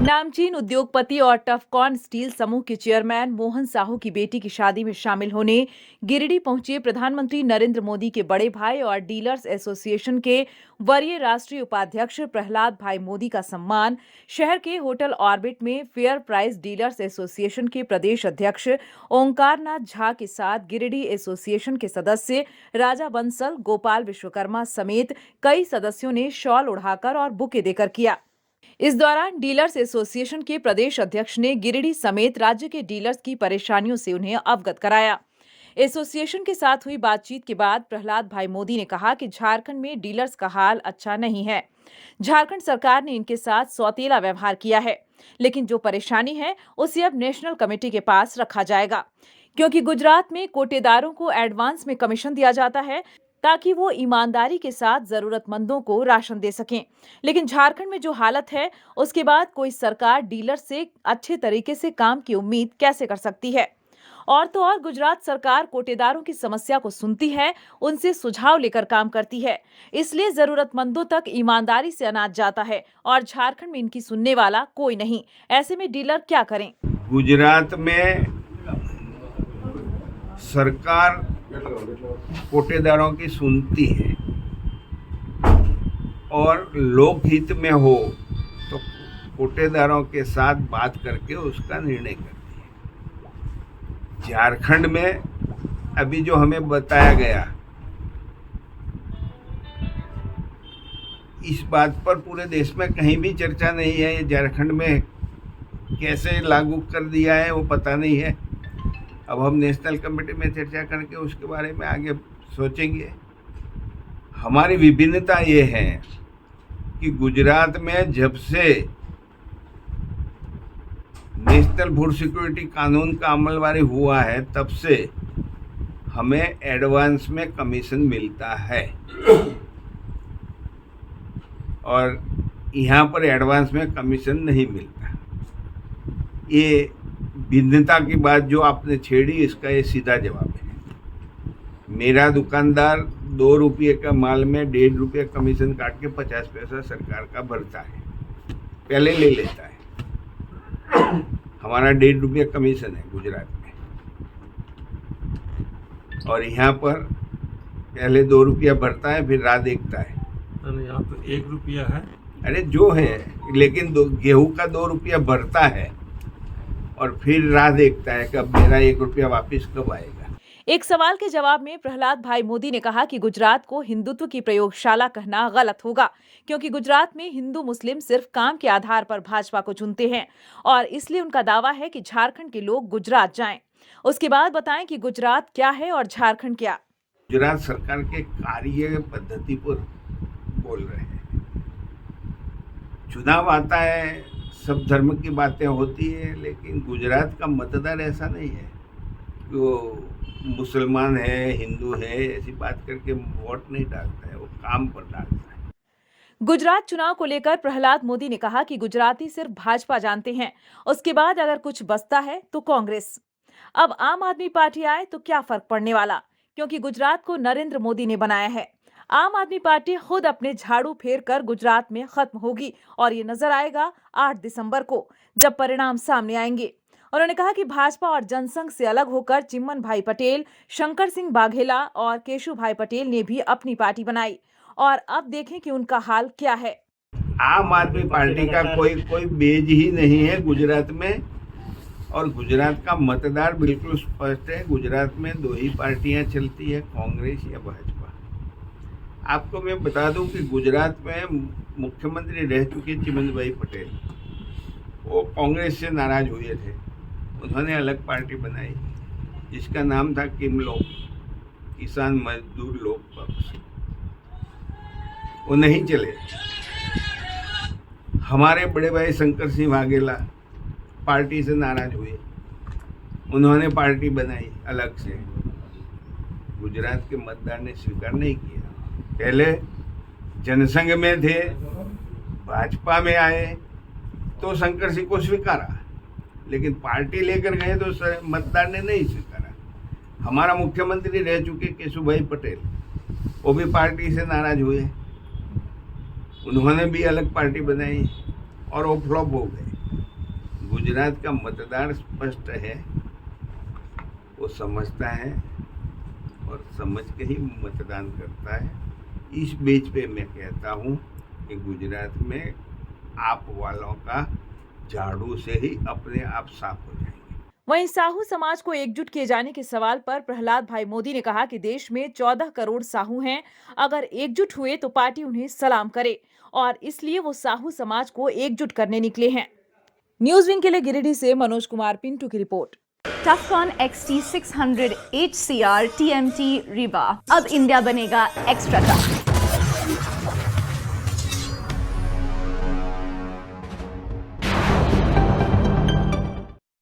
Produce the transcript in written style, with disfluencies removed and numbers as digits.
नामचीन उद्योगपति और टफकॉन स्टील समूह के चेयरमैन मोहन साहू की बेटी की शादी में शामिल होने गिरिडीह पहुंचे प्रधानमंत्री नरेंद्र मोदी के बड़े भाई और डीलर्स एसोसिएशन के वरीय राष्ट्रीय उपाध्यक्ष प्रहलाद भाई मोदी का सम्मान शहर के होटल ऑर्बिट में फेयर प्राइस डीलर्स एसोसिएशन के प्रदेश अध्यक्ष ओंकार नाथ झा के साथ गिरिडीह एसोसिएशन के सदस्य राजा बंसल, गोपाल विश्वकर्मा समेत कई सदस्यों ने शॉल उड़ाकर और बुके देकर किया। इस दौरान डीलर्स एसोसिएशन के प्रदेश अध्यक्ष ने गिरिडीह समेत राज्य के डीलर्स की परेशानियों से उन्हें अवगत कराया। एसोसिएशन के साथ हुई बातचीत के बाद प्रहलाद भाई मोदी ने कहा कि झारखंड में डीलर्स का हाल अच्छा नहीं है। झारखंड सरकार ने इनके साथ सौतेला व्यवहार किया है, लेकिन जो परेशानी है उसे अब नेशनल कमेटी के पास रखा जाएगा, क्योंकि गुजरात में कोटेदारों को एडवांस में कमीशन दिया जाता है ताकि वो ईमानदारी के साथ जरूरतमंदों को राशन दे सकें। लेकिन झारखंड में जो हालत है उसके बाद कोई सरकार डीलर से अच्छे तरीके से काम की उम्मीद कैसे कर सकती है। और तो और गुजरात सरकार कोटेदारों की समस्या को सुनती है, उनसे सुझाव लेकर काम करती है, इसलिए जरूरतमंदों तक ईमानदारी से अनाज जाता है और झारखंड में इनकी सुनने वाला कोई नहीं। ऐसे में डीलर क्या करें? गुजरात में सरकार कोटेदारों की सुनती है और लोकहित में हो तो कोटेदारों के साथ बात करके उसका निर्णय करती है। झारखंड में अभी जो हमें बताया गया, इस बात पर पूरे देश में कहीं भी चर्चा नहीं है। ये झारखंड में कैसे लागू कर दिया है वो पता नहीं है। अब हम नेशनल कमेटी में चर्चा करके उसके बारे में आगे सोचेंगे। हमारी विभिन्नता ये है कि गुजरात में जब से नेशनल फूड सिक्योरिटी कानून का अमलवारी हुआ है तब से हमें एडवांस में कमीशन मिलता है और यहाँ पर एडवांस में कमीशन नहीं मिलता। ये भिन्नता की बात जो आपने छेड़ी, इसका ये सीधा जवाब है। मेरा दुकानदार 2 रुपये का माल में 1.5 रुपये कमीशन काट के 50 पैसा सरकार का भरता है, पहले ले लेता है। हमारा 1.5 रुपये कमीशन है गुजरात में, और यहाँ पर पहले 2 रुपया भरता है, फिर राह देखता है। यहाँ तो 1 रुपया है। अरे जो है, लेकिन गेहूं का 2 रुपया भरता है और फिर राह देखता है कि अब मेरा 1 रुपया वापिस कब आएगा। एक सवाल के जवाब में प्रहलाद भाई मोदी ने कहा कि गुजरात को हिंदुत्व की प्रयोगशाला कहना गलत होगा, क्योंकि गुजरात में हिंदू मुस्लिम सिर्फ काम के आधार पर भाजपा को चुनते हैं और इसलिए उनका दावा है कि झारखंड के लोग गुजरात जाएं। उसके बाद बताएं कि गुजरात क्या है और झारखंड क्या। गुजरात सरकार के कार्य पद्धति पर बोल रहे हैं। चुनाव आता है, सब धर्म की बातें होती है, लेकिन गुजरात का मतदार ऐसा नहीं है कि वो मुसलमान है, हिंदू है, ऐसी बात करके वोट नहीं डालता है, वो काम पर डालता है। गुजरात चुनाव को लेकर प्रहलाद मोदी ने कहा कि गुजराती सिर्फ भाजपा जानते हैं, उसके बाद अगर कुछ बचता है तो कांग्रेस। अब आम आदमी पार्टी आए तो क्या फर्क पड़ने वाला, क्योंकि गुजरात को नरेंद्र मोदी ने बनाया है। आम आदमी पार्टी खुद अपने झाड़ू फेर कर गुजरात में खत्म होगी और ये नजर आएगा 8 दिसंबर को, जब परिणाम सामने आएंगे। उन्होंने कहा कि भाजपा और जनसंघ से अलग होकर चिम्मन भाई पटेल, शंकर सिंह बाघेला और केशु भाई पटेल ने भी अपनी पार्टी बनाई और अब देखें कि उनका हाल क्या है। आम आदमी पार्टी का कोई बेज ही नहीं है गुजरात में, और गुजरात का मतदार बिल्कुल स्पष्ट है। गुजरात में 2 ही पार्टियां चलती है, कांग्रेस या भाजपा। आपको मैं बता दूं कि गुजरात में मुख्यमंत्री रह चुके चिम्मन भाई पटेल, वो कांग्रेस से नाराज हुए थे। उन्होंने अलग पार्टी बनाई जिसका नाम था किमलोक, किसान मजदूर लोक पक्ष। वो नहीं चले। हमारे बड़े भाई शंकर सिंह बाघेला पार्टी से नाराज हुए, उन्होंने पार्टी बनाई अलग से। गुजरात के मतदार ने स्वीकार नहीं किया। पहले जनसंघ में थे, भाजपा में आए तो शंकर सिंह को स्वीकारा, लेकिन पार्टी लेकर गए तो मतदार ने नहीं स्वीकारा। हमारा मुख्यमंत्री रह चुके केशु भाई पटेल, वो भी पार्टी से नाराज हुए, उन्होंने भी अलग पार्टी बनाई और वो फ्लॉप हो गए। गुजरात का मतदार स्पष्ट है, वो समझता है और समझ के ही मतदान करता है। इस बेच पे मैं कहता हूँ कि गुजरात में आप वालों का झाड़ू से ही अपने आप साफ हो जाएंगे। वहीं साहू समाज को एकजुट किए जाने के सवाल पर प्रहलाद भाई मोदी ने कहा कि देश में 14 करोड़ साहू हैं। अगर एकजुट हुए तो पार्टी उन्हें सलाम करे और इसलिए वो साहू समाज को एकजुट करने निकले हैं। न्यूज विंग के लिए गिरिडीह से मनोज कुमार पिंटू की report. टफकॉन XT600 HCR TMT Riba अब इंडिया बनेगा एक्स्ट्रा टफ।